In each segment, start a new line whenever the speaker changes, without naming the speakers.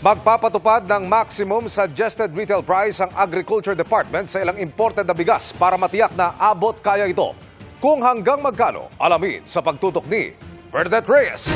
Magpapatupad ng maximum suggested retail price ang Agriculture Department sa ilang imported na bigas para matiyak na abot kaya ito. Kung hanggang magkano, alamin sa pagtutok ni Ferdinand Reyes.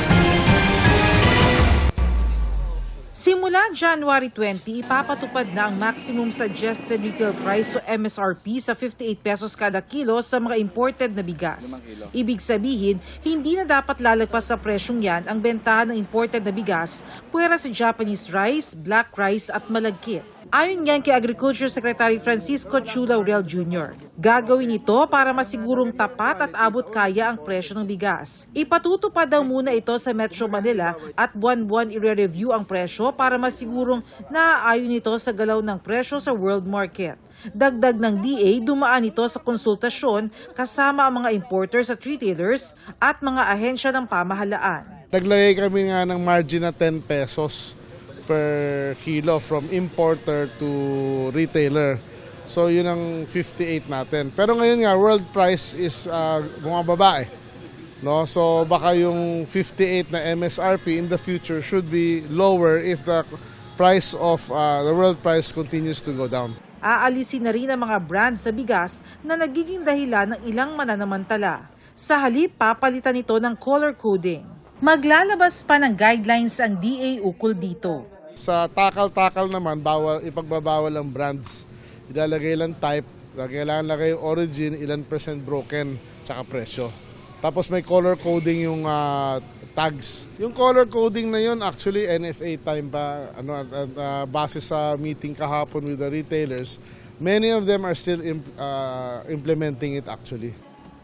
Simula January 20, ipapatupad na ang maximum suggested retail price o MSRP sa 58 pesos kada kilo sa mga imported na bigas. Ibig sabihin, hindi na dapat lalagpas sa presyong yan ang bentahan ng imported na bigas puwera sa Japanese rice, black rice at malagkit. Ayon yan kay Agriculture Secretary Francisco Chu Laurel Jr. Gagawin ito para masigurong tapat at abot kaya ang presyo ng bigas. Ipatutupad daw muna ito sa Metro Manila at buwan-buwan i-review ang presyo para masigurong naaayon ito sa galaw ng presyo sa world market. Dagdag ng DA, dumaan ito sa konsultasyon kasama ang mga importers at retailers at mga ahensya ng pamahalaan.
Naglagay kami nga ng margin na 10 pesos per kilo from importer to retailer. So yun ang 58 natin. Pero ngayon nga, world price is bumababa eh. No? So baka yung 58 na MSRP in the future should be lower if the price of the world price continues to go down.
Aalisin na rin ang mga brand sa bigas na nagiging dahilan ng ilang mananamantala. Sa halip, papalitan ito ng color coding. Maglalabas pa ng guidelines ang DA ukol dito.
Sa takal-takal naman, ipagbabawal ang brands. Ilalagay lang type, kailangan lagay yung origin, ilan % broken, tsaka presyo. Tapos may color coding yung tags. Yung color coding na yun, actually NFA time pa, base sa meeting kahapon with the retailers, many of them are still implementing it actually.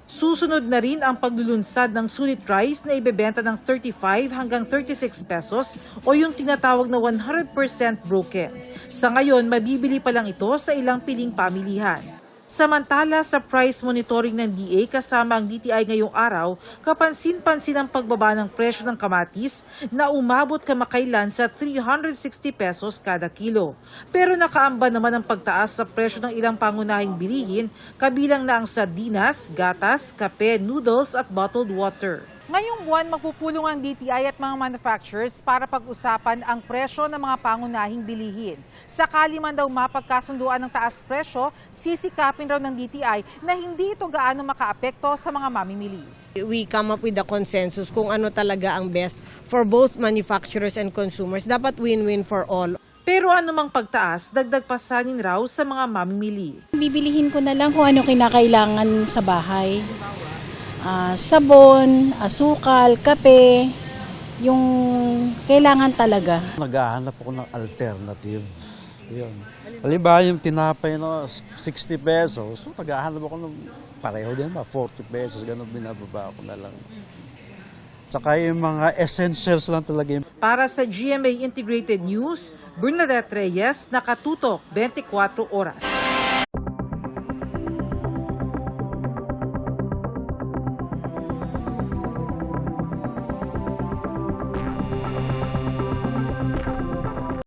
Susunod na rin ang paglulunsad ng sulit rice na ibebenta ng 35 hanggang 36 pesos o yung tinatawag na 100% broken. Sa ngayon, mabibili pa lang ito sa ilang piling pamilihan. Samantala, sa price monitoring ng DA kasama ang DTI ngayong araw, kapansin-pansin ang pagbaba ng presyo ng kamatis na umabot kamakailan sa 360 pesos kada kilo. Pero nakaamba naman ang pagtaas sa presyo ng ilang pangunahing bilihin, kabilang na ang sardinas, gatas, kape, noodles at bottled water. Ngayong buwan, magpupulong ang DTI at mga manufacturers para pag-usapan ang presyo ng mga pangunahing bilihin. Sakali man daw mapagkasunduan ng taas presyo, sisikapin raw ng DTI na hindi ito gaano makaapekto sa mga mamimili.
We come up with a consensus kung ano talaga ang best for both manufacturers and consumers. Dapat win-win for all.
Pero anumang pagtaas, dagdag pasanin raw sa mga mamimili.
Bibilihin ko na lang kung ano kinakailangan sa bahay. Sabon, asukal, kape, yung kailangan talaga.
Naghahanap ako ng alternative. Yun. Halimbawa yung tinapay no, 60 pesos, so naghahanap ako ng pareho din ba, 40 pesos, ganun binababa ko na lang. Tsaka yung mga essentials lang talaga.
Para sa GMA Integrated News, Bernadette Reyes, nakatutok 24 oras.